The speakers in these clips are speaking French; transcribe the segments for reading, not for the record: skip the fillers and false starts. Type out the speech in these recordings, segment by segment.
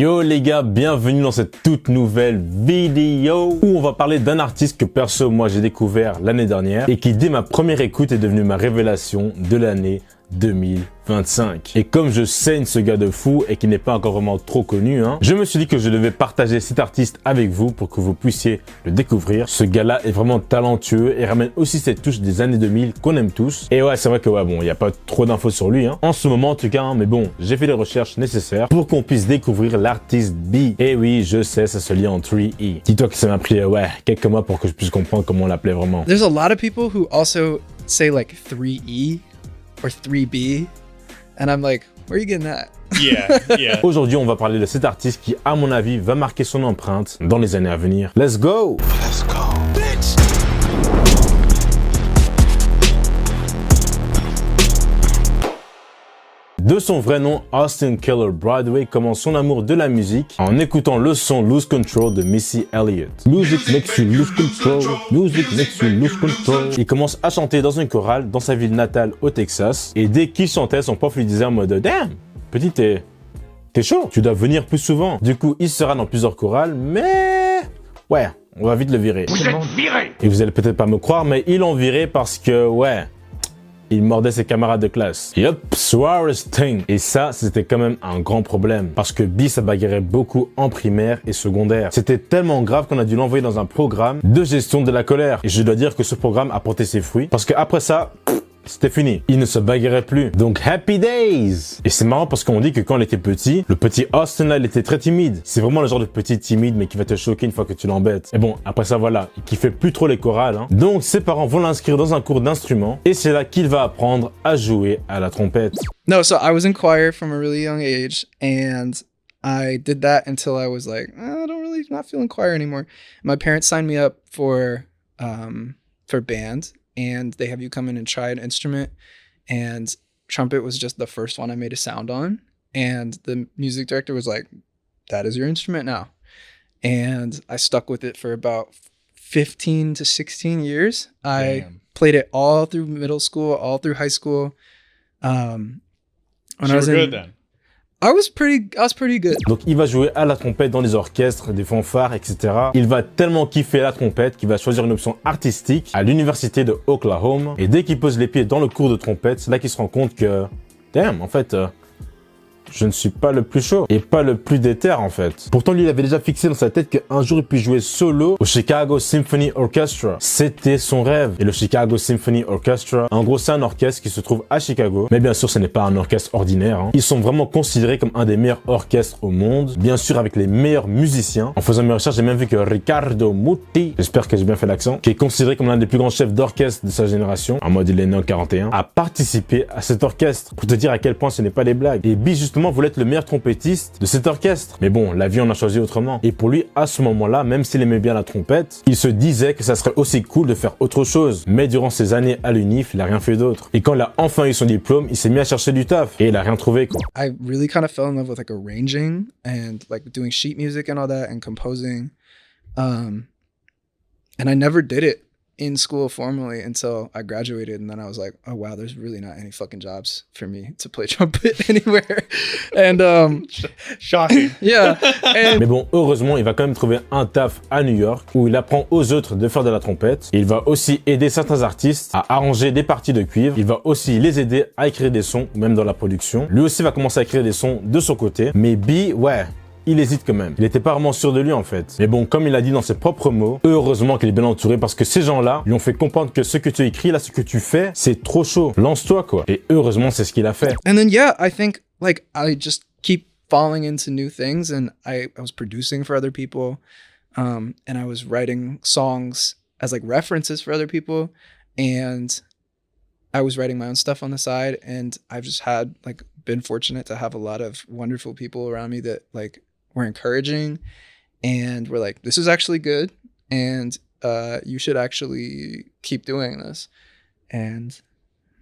Yo les gars, bienvenue dans cette toute nouvelle vidéo où on va parler d'un artiste que perso moi j'ai découvert l'année dernière et qui dès ma première écoute est devenu ma révélation de l'année 2025. Et comme je saigne ce gars de fou et qui n'est pas encore vraiment trop connu, je me suis dit que je devais partager cet artiste avec vous pour que vous puissiez le découvrir. Ce gars-là est vraiment talentueux et ramène aussi cette touche des années 2000 qu'on aime tous. Et ouais, c'est vrai que bon, il n'y a pas trop d'infos sur lui en ce moment en tout cas, mais bon, j'ai fait les recherches nécessaires pour qu'on puisse découvrir l'artiste B. Et oui, je sais, ça se lit en 3E. Dis-toi que ça m'a pris quelques mois pour que je puisse comprendre comment on l'appelait vraiment. There's a lot of people who also say like 3E or 3B, and I'm like, where are you getting that? Yeah. Aujourd'hui, on va parler de cet artiste qui, à mon avis, va marquer son empreinte dans les années à venir. Let's go! Let's go, bitch. De son vrai nom, Austin Keller Broadway commence son amour de la musique en écoutant le son Lose Control de Missy Elliott. Music makes you lose control, music makes you lose control. Il commence à chanter dans une chorale dans sa ville natale au Texas et dès qu'il chantait, son prof lui disait en mode « Damn, petit, t'es chaud, tu dois venir plus souvent ». Du coup, il sera dans plusieurs chorales, mais ouais, on va vite le virer. Vous êtes viré. Et vous allez peut-être pas me croire, mais ils l'ont viré parce que il mordait ses camarades de classe. Yup, Suarez Thing. Et ça, c'était quand même un grand problème. Parce que B, ça bagarrait beaucoup en primaire et secondaire. C'était tellement grave qu'on a dû l'envoyer dans un programme de gestion de la colère. Et je dois dire que ce programme a porté ses fruits. Parce que après ça, c'était fini. Il ne se bagarrait plus. Donc, happy days! Et c'est marrant parce qu'on dit que quand il était petit, le petit Austin là, il était très timide. C'est vraiment le genre de petit timide, mais qui va te choquer une fois que tu l'embêtes. Et bon, après ça, voilà. Il kiffait plus trop les chorales, Donc, ses parents vont l'inscrire dans un cours d'instrument. Et c'est là qu'il va apprendre à jouer à la trompette. No, so I was in choir from a really young age, and I did that until I was like, I don't really not feeling choir anymore. My parents signed me up for band, and they have you come in and try an instrument, and trumpet was just the first one I made a sound on, and the music director was like, that is your instrument now. And I stuck with it for about 15 to 16 years. I played it all through middle school, all through high school. When So I was good then. I was pretty good. Donc, il va jouer à la trompette dans les orchestres, des fanfares, etc. Il va tellement kiffer la trompette qu'il va choisir une option artistique à l'université de Oklahoma. Et dès qu'il pose les pieds dans le cours de trompette, c'est là qu'il se rend compte que, damn, en fait, je ne suis pas le plus chaud et pas le plus déter en fait. Pourtant lui il avait déjà fixé dans sa tête qu'un jour il puisse jouer solo au Chicago Symphony Orchestra. C'était son rêve. Et le Chicago Symphony Orchestra, en gros c'est un orchestre qui se trouve à Chicago. Mais bien sûr ce n'est pas un orchestre ordinaire. Ils sont vraiment considérés comme un des meilleurs orchestres au monde. Bien sûr avec les meilleurs musiciens. En faisant mes recherches j'ai même vu que Riccardo Muti, j'espère que j'ai bien fait l'accent, qui est considéré comme l'un des plus grands chefs d'orchestre de sa génération, en mode il est né en 41, a participé à cet orchestre. Pour te dire à quel point ce n'est pas des blagues. Et B justement voulait être le meilleur trompettiste de cet orchestre. Mais bon, la vie en a choisi autrement. Et pour lui, à ce moment-là, même s'il aimait bien la trompette, il se disait que ça serait aussi cool de faire autre chose. Mais durant ses années à l'UNIF, il a rien fait d'autre. Et quand il a enfin eu son diplôme, il s'est mis à chercher du taf. Et il a rien trouvé, quoi. I really kind of fell in love with like arranging and like doing sheet music and all that and composing. And I never did it in school formally until I graduated, and then I was like, oh wow, there's really not any fucking jobs for me to play trumpet anywhere. And Shocking. yeah. And Mais bon, heureusement, il va quand même trouver un taf à New York où il apprend aux autres de faire de la trompette. Il va aussi aider certains artistes à arranger des parties de cuivre. Il va aussi les aider à écrire des sons, même dans la production. Lui aussi va commencer à écrire des sons de son côté. Mais B, il hésite quand même. Il était pas vraiment sûr de lui en fait. Mais bon, comme il a dit dans ses propres mots, heureusement qu'il est bien entouré parce que ces gens-là lui ont fait comprendre que ce que tu écris là, ce que tu fais, c'est trop chaud. Lance-toi quoi. Et heureusement, c'est ce qu'il a fait. then yeah, I think like I just keep falling into new things, and I was producing for other people, and I was writing songs as like references for other people, and I was writing my own stuff on the side, and I've just had like been fortunate to have a lot of wonderful people around me that like were encouraging and were like, this is actually good, and you should actually keep doing this. And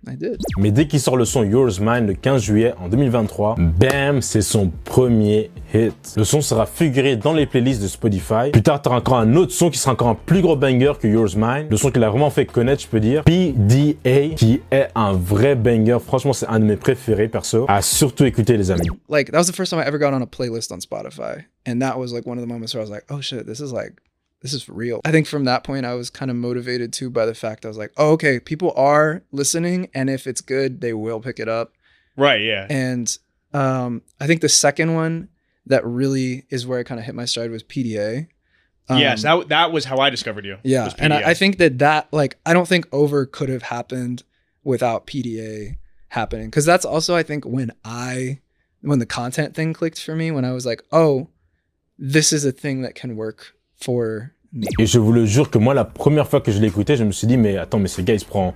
I did. Mais dès qu'il sort le son Yours Mine le 15 juillet en 2023, bam, c'est son premier hit. Le son sera figuré dans les playlists de Spotify. Plus tard, t'auras encore un autre son qui sera encore un plus gros banger que Yours Mine. Le son qu'il a vraiment fait connaître, je peux dire. PDA, qui est un vrai banger. Franchement, c'est un de mes préférés, perso. À surtout écouter, les amis. Like, that was the first time I ever got on a playlist on Spotify. And that was like one of the moments where I was like, oh shit, this is for real. I think from that point, I was kind of motivated too by the fact I was like, oh, okay, people are listening. And if it's good, they will pick it up. Right, yeah. And I think the second one that really is where I kind of hit my stride was PDA. Yes, that was how I discovered you. Yeah. was And PDA. I think that, like, I don't think Over could have happened without PDA happening. Because that's also, I think, when the content thing clicked for me, when I was like, oh, this is a thing that can work for me. Et je vous le jure que moi, la première fois que je l'ai écouté, je me suis dit, mais attends, mais ce gars, il se prend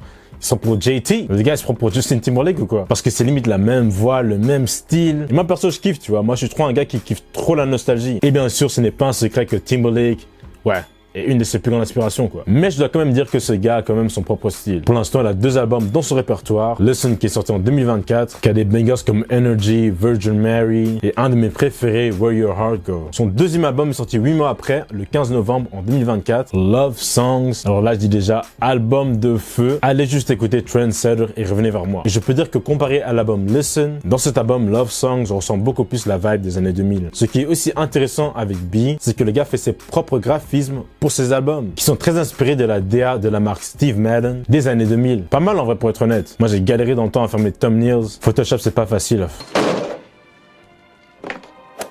pour JT. Le gars, il se prend pour Justin Timberlake ou quoi? Parce que c'est limite la même voix, le même style. Et moi, perso, je kiffe, tu vois. Moi, je suis trop un gars qui kiffe trop la nostalgie. Et bien sûr, ce n'est pas un secret que Timberlake, ouais, est une de ses plus grandes inspirations, quoi. Mais je dois quand même dire que ce gars a quand même son propre style. Pour l'instant, il a 2 albums dans son répertoire. Listen, qui est sorti en 2024, qui a des bangers comme Energy, Virgin Mary, et un de mes préférés, Where Your Heart Goes. Son 2e album est sorti 8 mois après, le 15 novembre en 2024, Love Songs. Alors là, je dis déjà, album de feu. Allez juste écouter Trendsetter et revenez vers moi. Et je peux dire que comparé à l'album Listen, dans cet album Love Songs, on ressent beaucoup plus la vibe des années 2000. Ce qui est aussi intéressant avec B, c'est que le gars fait ses propres graphismes pour ses albums, qui sont très inspirés de la DA de la marque Steve Madden des années 2000. Pas mal en vrai, pour être honnête. Moi, j'ai galéré dans le temps à faire mes thumbnails. Photoshop, c'est pas facile.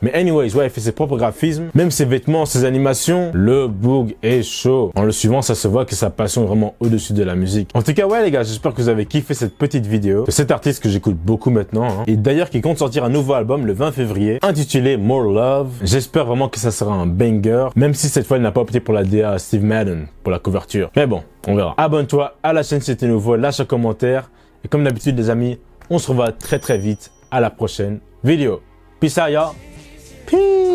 Mais anyways, ouais, il fait ses propres graphismes, même ses vêtements, ses animations, le boog est chaud. En le suivant, ça se voit que sa passion est vraiment au-dessus de la musique. En tout cas, ouais les gars, j'espère que vous avez kiffé cette petite vidéo de cet artiste que j'écoute beaucoup maintenant, hein. Et d'ailleurs qui compte sortir un nouveau album le 20 février, intitulé More Love. J'espère vraiment que ça sera un banger, même si cette fois il n'a pas opté pour la DA Steve Madden pour la couverture. Mais bon, on verra. Abonne-toi à la chaîne si t'es nouveau, lâche un commentaire. Et comme d'habitude les amis, on se revoit très vite à la prochaine vidéo. Peace out, y'all. Peace.